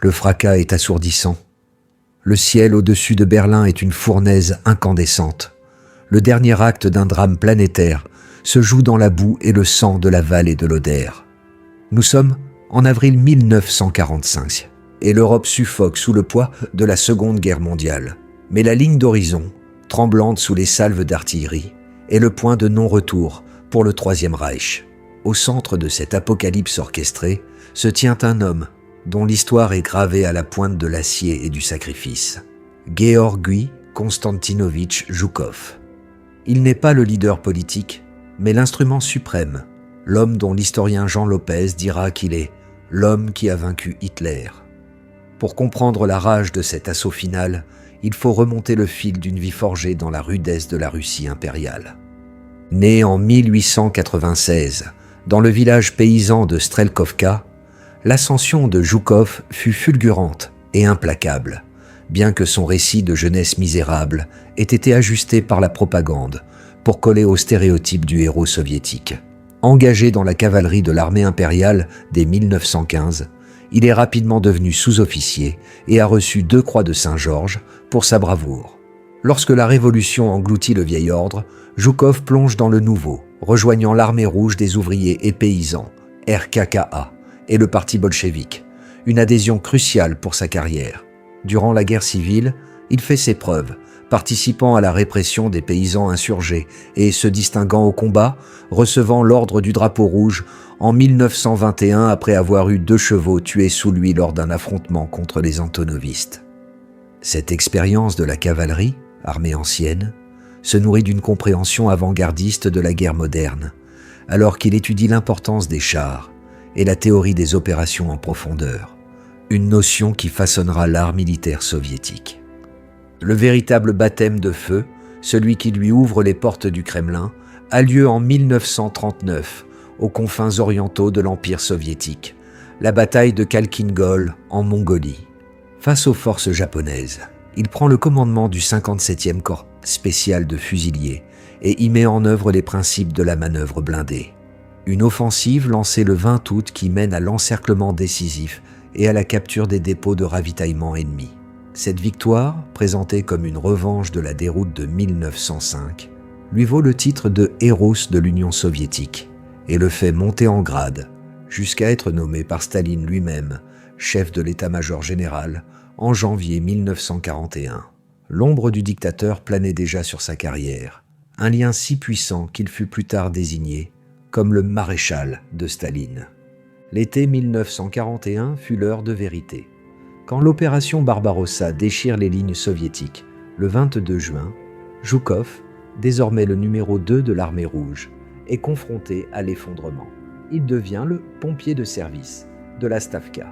Le fracas est assourdissant. Le ciel au-dessus de Berlin est une fournaise incandescente. Le dernier acte d'un drame planétaire se joue dans la boue et le sang de la vallée de l'Oder. Nous sommes en avril 1945 et l'Europe suffoque sous le poids de la Seconde Guerre mondiale. Mais la ligne d'horizon, tremblante sous les salves d'artillerie, est le point de non-retour pour le Troisième Reich. Au centre de cette apocalypse orchestrée se tient un homme dont l'histoire est gravée à la pointe de l'acier et du sacrifice. Georgi Konstantinovitch Zhukov. Il n'est pas le leader politique, mais l'instrument suprême, l'homme dont l'historien Jean Lopez dira qu'il est l'homme qui a vaincu Hitler. Pour comprendre la rage de cet assaut final, il faut remonter le fil d'une vie forgée dans la rudesse de la Russie impériale. Né en 1896, dans le village paysan de Strelkovka, l'ascension de Zhukov fut fulgurante et implacable, bien que son récit de jeunesse misérable ait été ajusté par la propagande pour coller aux stéréotypes du héros soviétique. Engagé dans la cavalerie de l'armée impériale dès 1915, il est rapidement devenu sous-officier et a reçu 2 croix de Saint-Georges pour sa bravoure. Lorsque la Révolution engloutit le vieil ordre, Zhukov plonge dans le nouveau, rejoignant l'armée rouge des ouvriers et paysans, RKKA, et le parti bolchevique, une adhésion cruciale pour sa carrière. Durant la guerre civile, il fait ses preuves, participant à la répression des paysans insurgés et se distinguant au combat, recevant l'ordre du drapeau rouge en 1921 après avoir eu 2 chevaux tués sous lui lors d'un affrontement contre les antonovistes. Cette expérience de la cavalerie, armée ancienne, se nourrit d'une compréhension avant-gardiste de la guerre moderne, alors qu'il étudie l'importance des chars et la théorie des opérations en profondeur, une notion qui façonnera l'art militaire soviétique. Le véritable baptême de feu, celui qui lui ouvre les portes du Kremlin, a lieu en 1939, aux confins orientaux de l'Empire soviétique, la bataille de Khalkhin-Gol en Mongolie. Face aux forces japonaises, il prend le commandement du 57e corps spécial de fusiliers et y met en œuvre les principes de la manœuvre blindée. Une offensive lancée le 20 août qui mène à l'encerclement décisif et à la capture des dépôts de ravitaillement ennemis. Cette victoire, présentée comme une revanche de la déroute de 1905, lui vaut le titre de héros de l'Union soviétique et le fait monter en grade jusqu'à être nommé par Staline lui-même chef de l'état-major général en janvier 1941. L'ombre du dictateur planait déjà sur sa carrière, un lien si puissant qu'il fut plus tard désigné comme le maréchal de Staline. L'été 1941 fut l'heure de vérité. Quand l'opération Barbarossa déchire les lignes soviétiques, le 22 juin, Zhukov, désormais le numéro 2 de l'armée rouge, est confronté à l'effondrement. Il devient le pompier de service de la Stavka.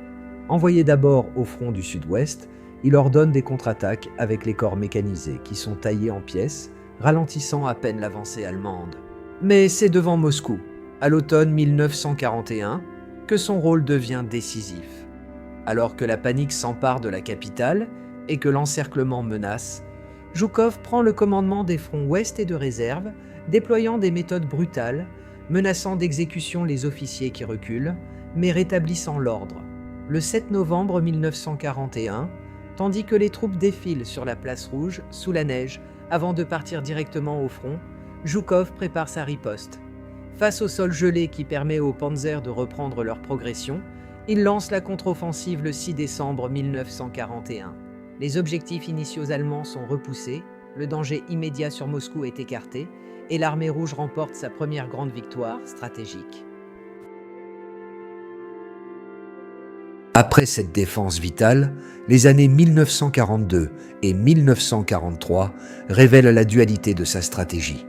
Envoyé d'abord au front du sud-ouest, il ordonne des contre-attaques avec les corps mécanisés qui sont taillés en pièces, ralentissant à peine l'avancée allemande. Mais c'est devant Moscou, à l'automne 1941, que son rôle devient décisif. Alors que la panique s'empare de la capitale et que l'encerclement menace, Zhukov prend le commandement des fronts ouest et de réserve, déployant des méthodes brutales, menaçant d'exécution les officiers qui reculent, mais rétablissant l'ordre. Le 7 novembre 1941, tandis que les troupes défilent sur la place rouge, sous la neige, avant de partir directement au front, Zhukov prépare sa riposte. Face au sol gelé qui permet aux panzers de reprendre leur progression, il lance la contre-offensive le 6 décembre 1941. Les objectifs initiaux allemands sont repoussés, le danger immédiat sur Moscou est écarté, et l'armée rouge remporte sa première grande victoire stratégique. Après cette défense vitale, les années 1942 et 1943 révèlent la dualité de sa stratégie.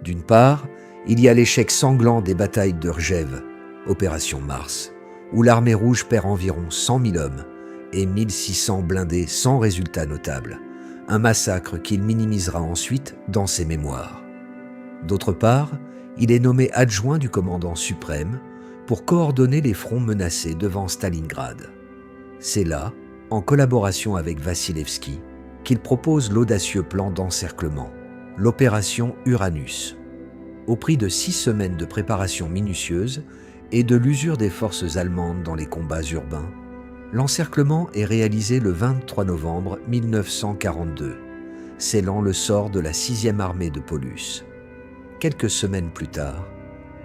D'une part, il y a l'échec sanglant des batailles de Rjev, opération Mars, où l'armée rouge perd environ 100 000 hommes et 1600 blindés sans résultat notable, un massacre qu'il minimisera ensuite dans ses mémoires. D'autre part, il est nommé adjoint du commandant suprême pour coordonner les fronts menacés devant Stalingrad. C'est là, en collaboration avec Vassilevski, qu'il propose l'audacieux plan d'encerclement, l'opération Uranus. Au prix de 6 semaines de préparation minutieuse et de l'usure des forces allemandes dans les combats urbains, L'encerclement est réalisé le 23 novembre 1942, scellant le sort de la 6e armée de Paulus. Quelques semaines plus tard,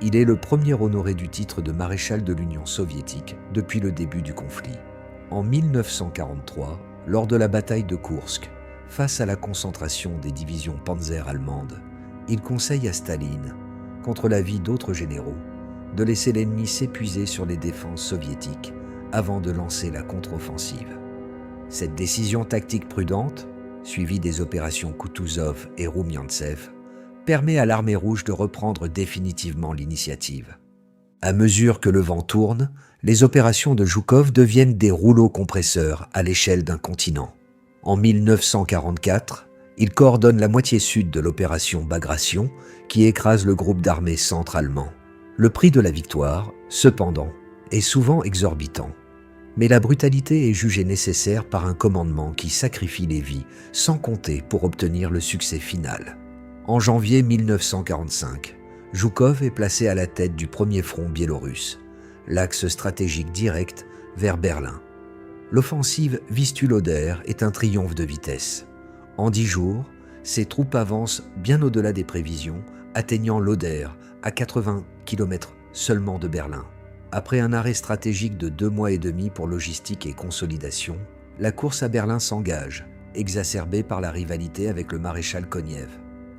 il est le premier honoré du titre de maréchal de l'Union soviétique depuis le début du conflit. En 1943, lors de la bataille de Koursk, face à la concentration des divisions panzer allemandes, il conseille à Staline, contre l'avis d'autres généraux, de laisser l'ennemi s'épuiser sur les défenses soviétiques avant de lancer la contre-offensive. Cette décision tactique prudente, suivie des opérations Kutuzov et Roumiantsev, permet à l'armée rouge de reprendre définitivement l'initiative. À mesure que le vent tourne, les opérations de Zhukov deviennent des rouleaux compresseurs à l'échelle d'un continent. En 1944, il coordonne la moitié sud de l'opération Bagration qui écrase le groupe d'armées centre-allemand. Le prix de la victoire, cependant, est souvent exorbitant. Mais la brutalité est jugée nécessaire par un commandement qui sacrifie les vies sans compter pour obtenir le succès final. En janvier 1945, Zhukov est placé à la tête du premier front biélorusse, l'axe stratégique direct vers Berlin. L'offensive Vistule-Oder est un triomphe de vitesse. En 10 jours, ses troupes avancent bien au-delà des prévisions, atteignant l'Oder à 80 km seulement de Berlin. Après un arrêt stratégique de 2 mois et demi pour logistique et consolidation, la course à Berlin s'engage, exacerbée par la rivalité avec le maréchal Konev.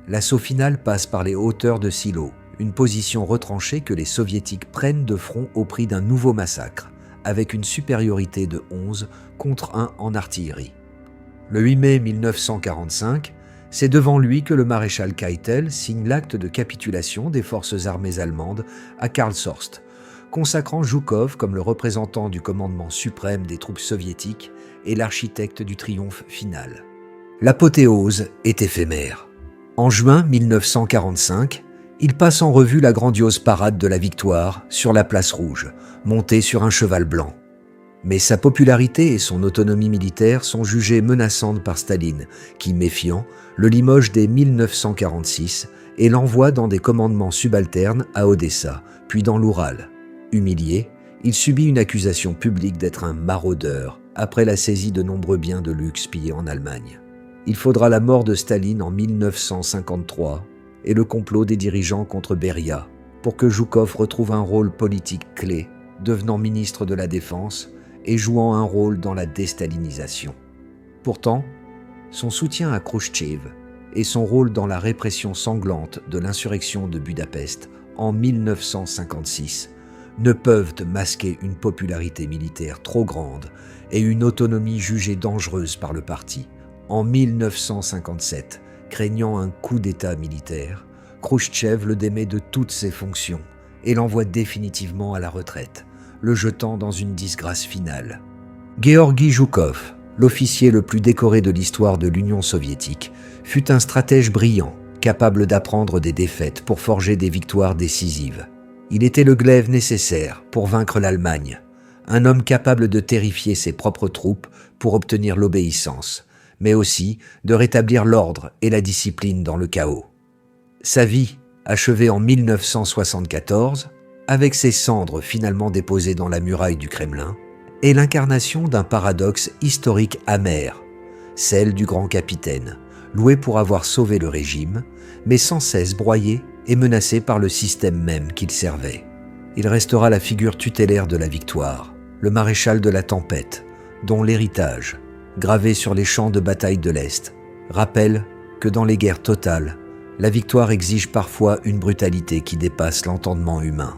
L'assaut final passe par les hauteurs de Silo, une position retranchée que les soviétiques prennent de front au prix d'un nouveau massacre, avec une supériorité de 11 contre 1 en artillerie. Le 8 mai 1945, c'est devant lui que le maréchal Keitel signe l'acte de capitulation des forces armées allemandes à Karlshorst, consacrant Zhukov comme le représentant du commandement suprême des troupes soviétiques et l'architecte du triomphe final. L'apothéose est éphémère. En juin 1945, il passe en revue la grandiose parade de la victoire sur la place rouge, monté sur un cheval blanc. Mais sa popularité et son autonomie militaire sont jugées menaçantes par Staline, qui, méfiant, le limoge dès 1946 et l'envoie dans des commandements subalternes à Odessa, puis dans l'Oural. Humilié, il subit une accusation publique d'être un maraudeur après la saisie de nombreux biens de luxe pillés en Allemagne. Il faudra la mort de Staline en 1953 et le complot des dirigeants contre Beria pour que Zhukov retrouve un rôle politique clé, devenant ministre de la Défense et jouant un rôle dans la déstalinisation. Pourtant, son soutien à Khrouchtchev et son rôle dans la répression sanglante de l'insurrection de Budapest en 1956 ne peuvent masquer une popularité militaire trop grande et une autonomie jugée dangereuse par le parti. En 1957, craignant un coup d'État militaire, Khrouchtchev le démet de toutes ses fonctions et l'envoie définitivement à la retraite, le jetant dans une disgrâce finale. Georgi Zhukov, l'officier le plus décoré de l'histoire de l'Union soviétique, fut un stratège brillant, capable d'apprendre des défaites pour forger des victoires décisives. Il était le glaive nécessaire pour vaincre l'Allemagne, un homme capable de terrifier ses propres troupes pour obtenir l'obéissance, mais aussi de rétablir l'ordre et la discipline dans le chaos. Sa vie, achevée en 1974, avec ses cendres finalement déposées dans la muraille du Kremlin, est l'incarnation d'un paradoxe historique amer, celle du grand capitaine, loué pour avoir sauvé le régime, mais sans cesse broyé et menacé par le système même qu'il servait. Il restera la figure tutélaire de la victoire, le maréchal de la tempête, dont l'héritage, gravé sur les champs de bataille de l'Est, rappelle que dans les guerres totales, la victoire exige parfois une brutalité qui dépasse l'entendement humain.